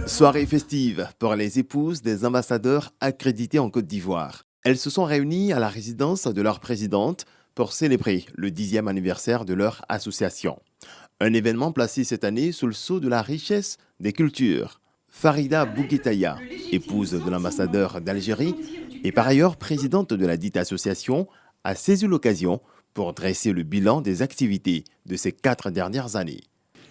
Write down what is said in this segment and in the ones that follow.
Soirée festive pour les épouses des ambassadeurs accrédités en Côte d'Ivoire. Elles se sont réunies à la résidence de leur présidente pour célébrer le 10e anniversaire de leur association. Un événement placé cette année sous le sceau de la richesse des cultures. Farida Bouguetaya, épouse de l'ambassadeur d'Algérie et par ailleurs présidente de la dite association, a saisi l'occasion pour dresser le bilan des activités de ces 4 dernières années.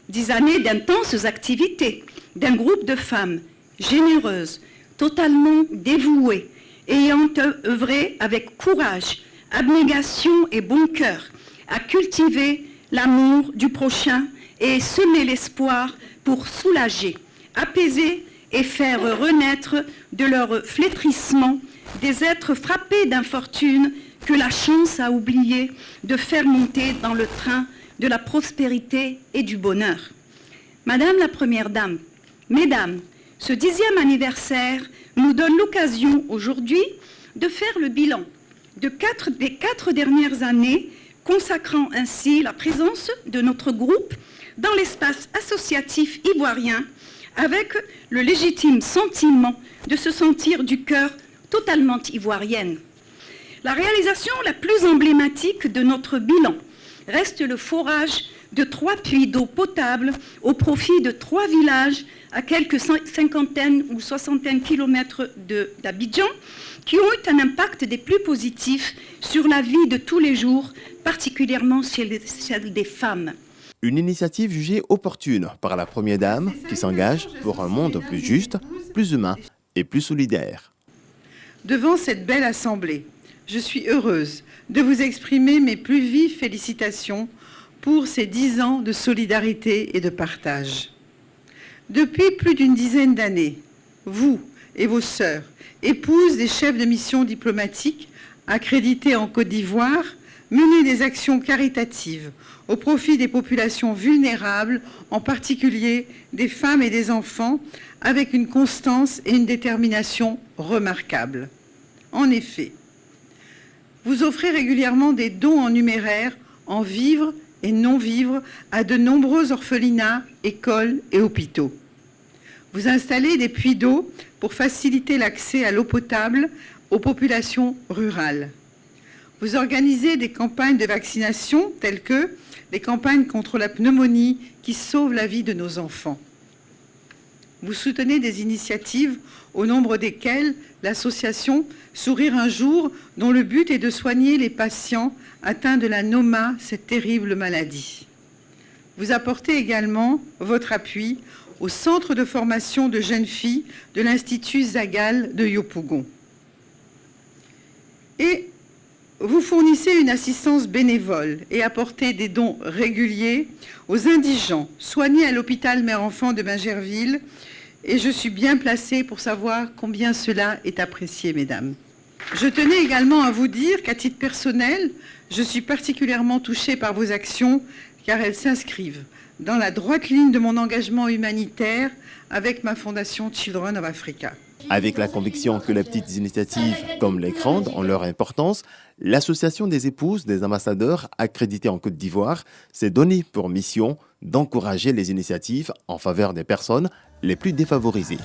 10 années d'intenses activités d'un groupe de femmes généreuses, totalement dévouées, ayant œuvré avec courage, abnégation et bon cœur à cultiver l'amour du prochain et semer l'espoir pour soulager, apaiser et faire renaître de leur flétrissement des êtres frappés d'infortune que la chance a oublié de faire monter dans le train de la prospérité et du bonheur. Madame la Première Dame, Mesdames, ce 10e anniversaire nous donne l'occasion aujourd'hui de faire le bilan des 4 dernières années, consacrant ainsi la présence de notre groupe dans l'espace associatif ivoirien avec le légitime sentiment de se sentir du cœur totalement ivoirienne. La réalisation la plus emblématique de notre bilan reste le forage de 3 puits d'eau potable au profit de 3 villages à quelques cinquantaines ou soixantaines kilomètres d'Abidjan qui ont eu un impact des plus positifs sur la vie de tous les jours, particulièrement celle des femmes. Une initiative jugée opportune par la Première Dame qui s'engage pour un monde plus juste, plus humain et plus solidaire. Devant cette belle assemblée, je suis heureuse de vous exprimer mes plus vives félicitations pour ces 10 ans de solidarité et de partage. Depuis plus d'une dizaine d'années, vous et vos sœurs, épouses des chefs de mission diplomatiques accrédités en Côte d'Ivoire, menez des actions caritatives au profit des populations vulnérables, en particulier des femmes et des enfants, avec une constance et une détermination remarquables. En effet, vous offrez régulièrement des dons en numéraire, en vivres et non-vivres à de nombreux orphelinats, écoles et hôpitaux. Vous installez des puits d'eau pour faciliter l'accès à l'eau potable aux populations rurales. Vous organisez des campagnes de vaccination telles que les campagnes contre la pneumonie qui sauvent la vie de nos enfants. Vous soutenez des initiatives au nombre desquelles l'association Sourire un jour, dont le but est de soigner les patients atteints de la NOMA, cette terrible maladie. Vous apportez également votre appui au centre de formation de jeunes filles de l'Institut Zagal de Yopougon. Et vous fournissez une assistance bénévole et apportez des dons réguliers aux indigents soignés à l'hôpital Mère-Enfant de Bingerville. Et je suis bien placée pour savoir combien cela est apprécié, mesdames. Je tenais également à vous dire qu'à titre personnel, je suis particulièrement touchée par vos actions car elles s'inscrivent dans la droite ligne de mon engagement humanitaire avec ma fondation Children of Africa. Avec la conviction que les petites initiatives comme les grandes ont leur importance, l'Association des épouses des ambassadeurs accrédités en Côte d'Ivoire s'est donnée pour mission d'encourager les initiatives en faveur des personnes les plus défavorisées.